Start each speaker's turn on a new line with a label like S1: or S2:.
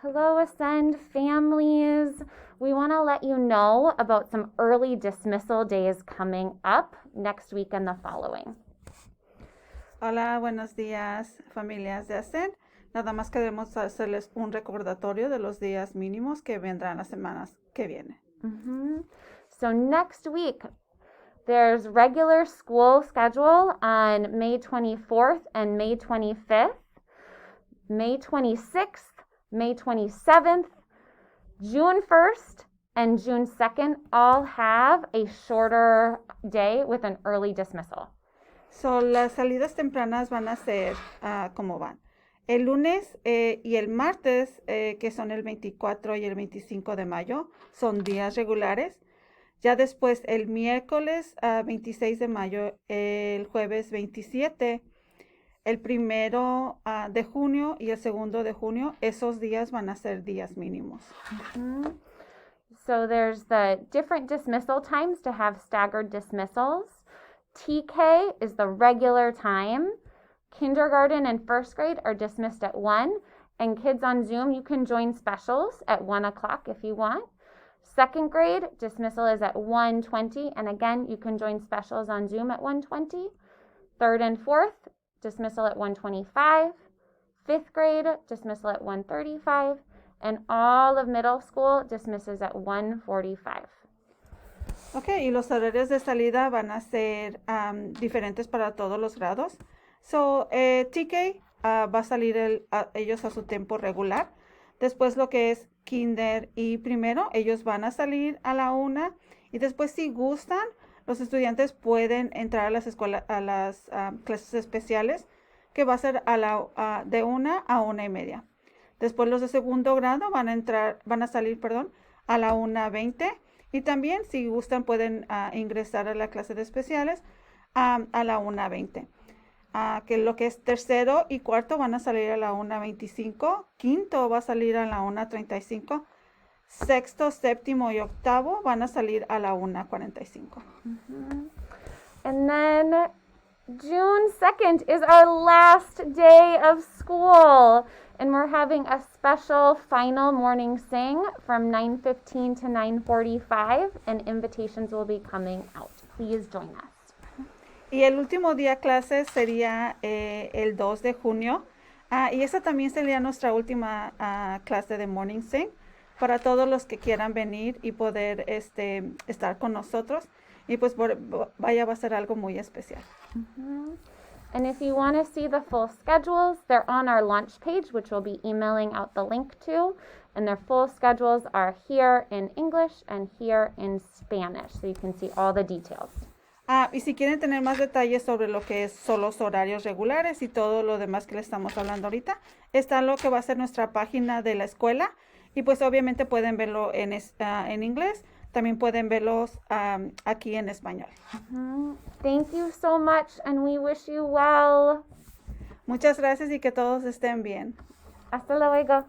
S1: Hello, Ascend families. We want to let you know about some early dismissal days coming up next week and the following.
S2: Hola, buenos días, familias de Ascend. Nada más queremos hacerles un recordatorio de los días mínimos que vendrán las semanas que vienen.
S1: So next week, there's regular school schedule on May 24th and May 25th. May 26th, May 27th, June 1st, and June 2nd all have a shorter day with an early dismissal.
S2: So, las salidas tempranas van a ser como van. El lunes y el martes, que son el 24 y el 25 de mayo, son días regulares. Ya después, el miércoles 26 de mayo, el jueves 27, el 1 de junio y el 2 de junio, esos días van a ser días mínimos.
S1: So there's the different dismissal times to have staggered dismissals. TK is the regular time. Kindergarten and first grade are dismissed at 1. And kids on Zoom, you can join specials at 1 o'clock if you want. Second grade, dismissal is at 1:20. And again, you can join specials on Zoom at 1:20. Third and fourth, dismissal at 1:25. Fifth grade, dismissal at 1:35. And all of middle school dismisses at 1:45.
S2: Ok, y los horarios de salida van a ser diferentes para todos los grados. So, TK va a salir ellos a su tiempo regular. Después lo que es kinder y primero, ellos van a salir a la 1. Y después, si gustan, los estudiantes pueden entrar a las escuelas, a las clases especiales, que va a ser de 1 a 1:30. Después los de segundo grado van a salir a la 1:20. Y también, si gustan, pueden ingresar a la clase de especiales a la 1:20. Que lo que es tercero y cuarto van a salir a la 1:25. Quinto va a salir a la 1:35. Sexto, séptimo y octavo van a salir a la 1:45.
S1: And then June 2nd is our last day of school. And we're having a special final morning sing from 9:15 to 9:45. And invitations will be coming out. Please join us.
S2: Y el último día clase sería el 2 de junio. Y esa también sería nuestra última clase de Morning Sing para todos los que quieran venir y poder estar con nosotros. Y pues va a ser algo muy especial.
S1: And if you want to see the full schedules, they're on our launch page, which we'll be emailing out the link to. And their full schedules are here in English and here in Spanish. So you can see all the details.
S2: Y si quieren tener más detalles sobre lo que son los horarios regulares y todo lo demás que le estamos hablando ahorita, está lo que va a ser nuestra página de la escuela. Y pues obviamente pueden verlo en inglés. También pueden verlos aquí en español.
S1: Thank you so much, and we wish you well.
S2: Muchas gracias y que todos estén bien.
S1: Hasta luego.